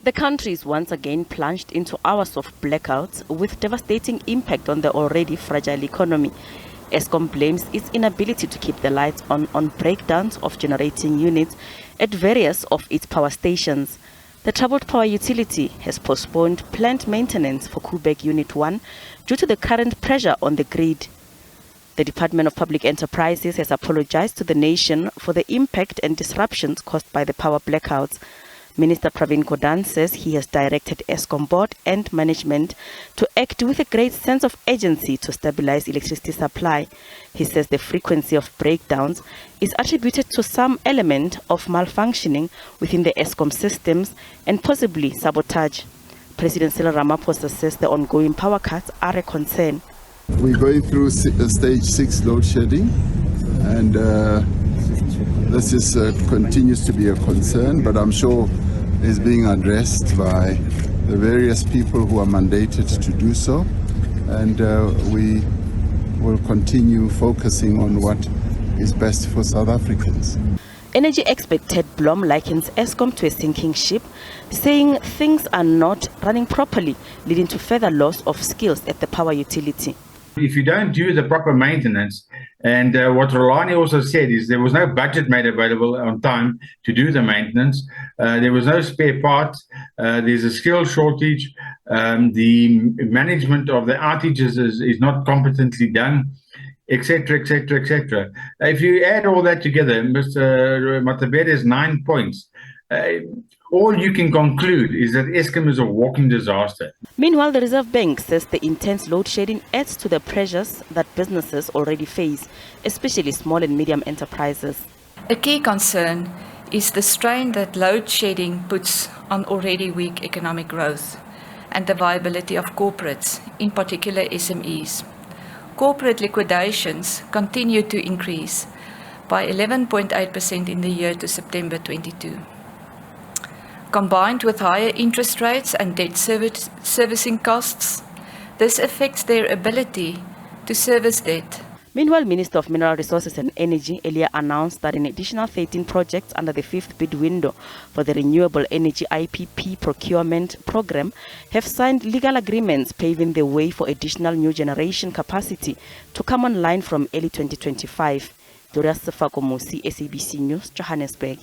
The country is once again plunged into hours of blackouts with devastating impact on the already fragile economy. Eskom blames its inability to keep the lights on breakdowns of generating units at various of its power stations. The troubled power utility has postponed plant maintenance for Kubek Unit 1 due to the current pressure on the grid. The Department of Public Enterprises has apologized to the nation for the impact and disruptions caused by the power blackouts. Minister Pravin Gordhan says he has directed Eskom board and management to act with a great sense of urgency to stabilize electricity supply. He says the frequency of breakdowns is attributed to some element of malfunctioning within the Eskom systems and possibly sabotage. President Cyril Ramaphosa says the ongoing power cuts are a concern. We're going through stage 6 load shedding, and this is, continues to be a concern, but I'm sure is being addressed by the various people who are mandated to do so, and we will continue focusing on what is best for South Africans. Energy expert Ted Blom likens Eskom to a sinking ship, saying things are not running properly, leading to further loss of skills at the power utility. If you don't do the proper maintenance, and what Rolani also said is there was no budget made available on time to do the maintenance, there was no spare parts, there's a skill shortage, the management of the outages is not competently done, etc., etc., etc. If you add all that together, Mr. Matabere's 9 points, all you can conclude is that Eskom is a walking disaster. Meanwhile, the Reserve Bank says the intense load shedding adds to the pressures that businesses already face, especially small and medium enterprises. A key concern is the strain that load shedding puts on already weak economic growth and the viability of corporates, in particular SMEs. Corporate liquidations continue to increase by 11.8% in the year to September 22. Combined with higher interest rates and debt servicing costs, this affects their ability to service debt. Meanwhile, Minister of Mineral Resources and Energy earlier announced that an additional 13 projects under the 5th bid window for the Renewable Energy IPP procurement program have signed legal agreements paving the way for additional new generation capacity to come online from early 2025. Doria Sefakomosi, SABC News, Johannesburg.